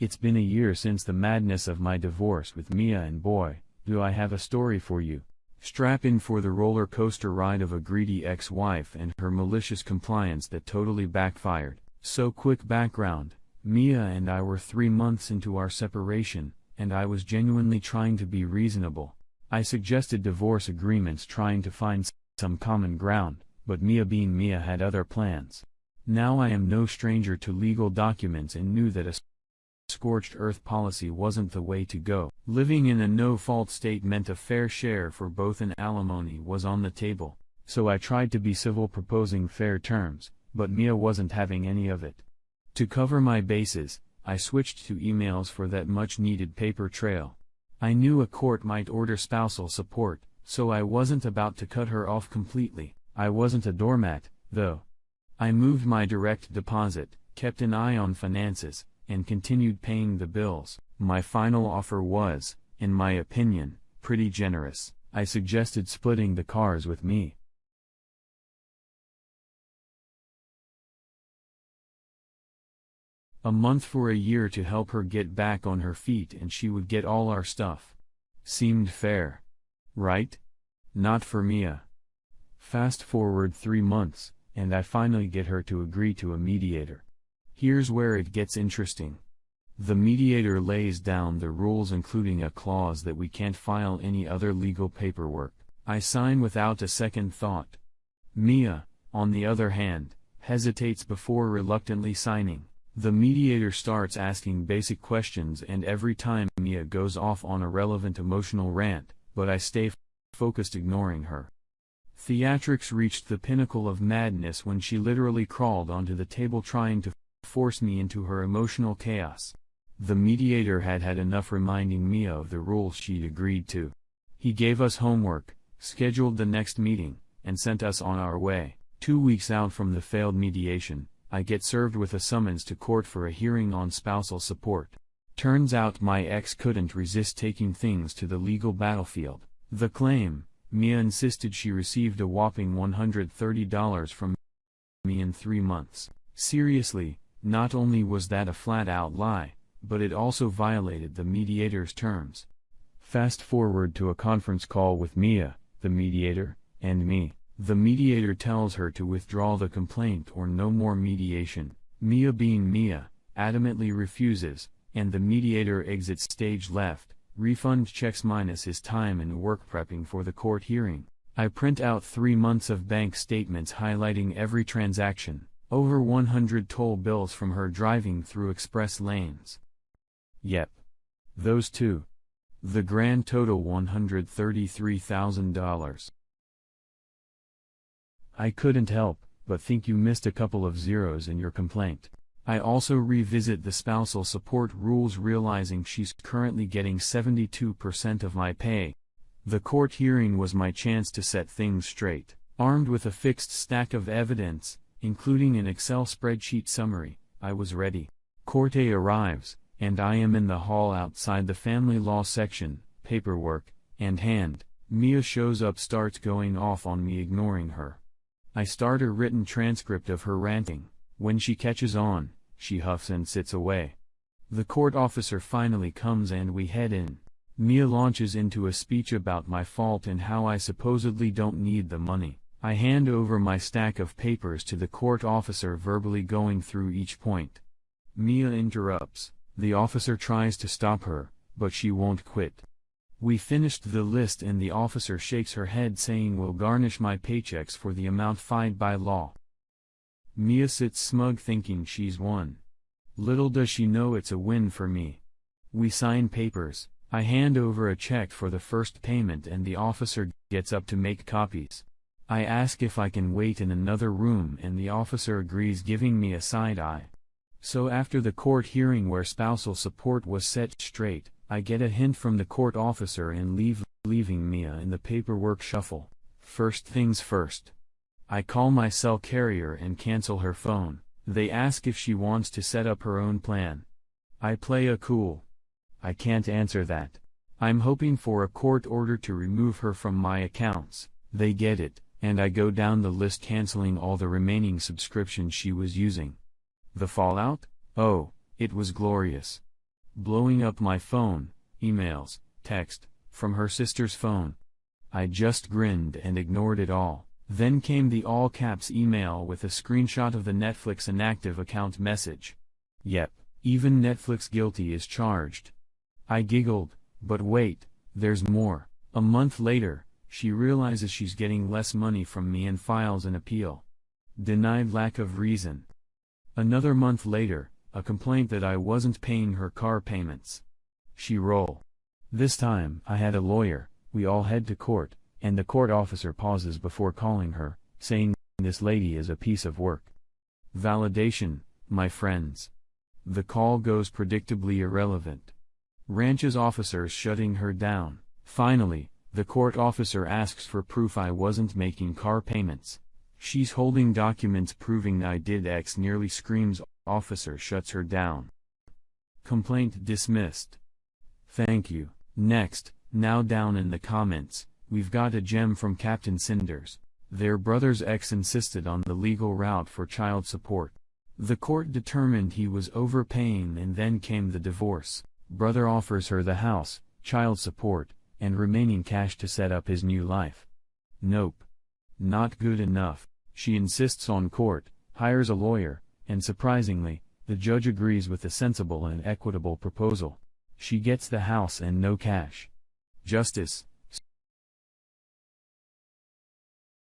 It's been a year since the madness of my divorce with Mia, and boy, do I have a story for you. Strap in for the roller coaster ride of a greedy ex-wife and her malicious compliance that totally backfired. So, quick background: Mia and I were 3 months into our separation, and I was genuinely trying to be reasonable. I suggested divorce agreements, trying to find some common ground, but Mia, being Mia, had other plans. Now I am no stranger to legal documents and knew that a scorched earth policy wasn't the way to go. Living in a no-fault state meant a fair share for both, and alimony was on the table. So I tried to be civil, proposing fair terms, but Mia wasn't having any of it. To cover my bases, I switched to emails for that much-needed paper trail. I knew a court might order spousal support, so I wasn't about to cut her off completely. I wasn't a doormat, though. I moved my direct deposit, kept an eye on finances, and continued paying the bills. My final offer was, in my opinion, pretty generous. I suggested splitting the cars with me. A month for a year to help her get back on her feet, and she would get all our stuff. Seemed fair. Right? Not for Mia. Fast forward 3 months, and I finally get her to agree to a mediator. Here's where it gets interesting. The mediator lays down the rules, including a clause that we can't file any other legal paperwork. I sign without a second thought. Mia, on the other hand, hesitates before reluctantly signing. The mediator starts asking basic questions, and every time Mia goes off on a relevant emotional rant, but I stay focused, ignoring her. Theatrics reached the pinnacle of madness when she literally crawled onto the table, trying to force me into her emotional chaos. The mediator had had enough reminding Mia of the rules she'd agreed to. He gave us homework, scheduled the next meeting, and sent us on our way. 2 weeks out from the failed mediation, I get served with a summons to court for a hearing on spousal support. Turns out my ex couldn't resist taking things to the legal battlefield. The claim: Mia insisted she received a whopping $130 from me in 3 months. Seriously, not only was that a flat-out lie, but it also violated the mediator's terms. Fast forward to a conference call with Mia, the mediator, and me. The mediator tells her to withdraw the complaint or no more mediation. Mia, being Mia, adamantly refuses, and the mediator exits stage left, refund checks minus his time and work prepping for the court hearing. I print out 3 months of bank statements highlighting every transaction, over 100 toll bills from her driving through express lanes. Yep. Those two. The grand total $133,000. I couldn't help but think you missed a couple of zeros in your complaint. I also revisit the spousal support rules, realizing she's currently getting 72% of my pay. The court hearing was my chance to set things straight. Armed with a fixed stack of evidence, including an Excel spreadsheet summary, I was ready. Court day arrives, and I am in the hall outside the family law section, paperwork in hand. Mia shows up, starts going off on me, ignoring her. I start a written transcript of her ranting. When she catches on, she huffs and sits away. The court officer finally comes and we head in. Mia launches into a speech about my fault and how I supposedly don't need the money. I hand over my stack of papers to the court officer, verbally going through each point. Mia interrupts. The officer tries to stop her, but she won't quit. We finished the list and the officer shakes her head, saying we'll garnish my paychecks for the amount fined by law. Mia sits smug, thinking she's won. Little does she know it's a win for me. We sign papers. I hand over a check for the first payment and the officer gets up to make copies. I ask if I can wait in another room and the officer agrees, giving me a side eye. So after the court hearing where spousal support was set straight, I get a hint from the court officer and leaving Mia in the paperwork shuffle. First things first. I call my cell carrier and cancel her phone. They ask if she wants to set up her own plan. I play a cool. I can't answer that. I'm hoping for a court order to remove her from my accounts. They get it, and I go down the list, canceling all the remaining subscriptions she was using. The fallout? Oh, it was glorious. blowing up my phone, emails, text, from her sister's phone. I just grinned and ignored it all. Then came the all-caps email with a screenshot of the Netflix inactive account message. Yep, even Netflix guilty is charged. I giggled, but wait, there's more. A month later, she realizes she's getting less money from me and files an appeal. Denied lack of reason. Another month later, a complaint that I wasn't paying her car payments. She roll. This time, I had a lawyer, we all head to court, and the court officer pauses before calling her, saying, "This lady is a piece of work." Validation, my friends. The call goes predictably irrelevant. Ranch's officers shutting her down. Finally, the court officer asks for proof I wasn't making car payments. She's holding documents proving I did X. Nearly screams. Officer shuts her down. Complaint dismissed. Thank you. Next, now down in the comments, we've got a gem from Captain Cinders. Their brother's ex insisted on the legal route for child support. The court determined he was overpaying, and then came the divorce. Brother offers her the house, child support, and remaining cash to set up his new life. Nope. Not good enough. She insists on court, hires a lawyer, and surprisingly, the judge agrees with the sensible and equitable proposal. She gets the house and no cash. Justice.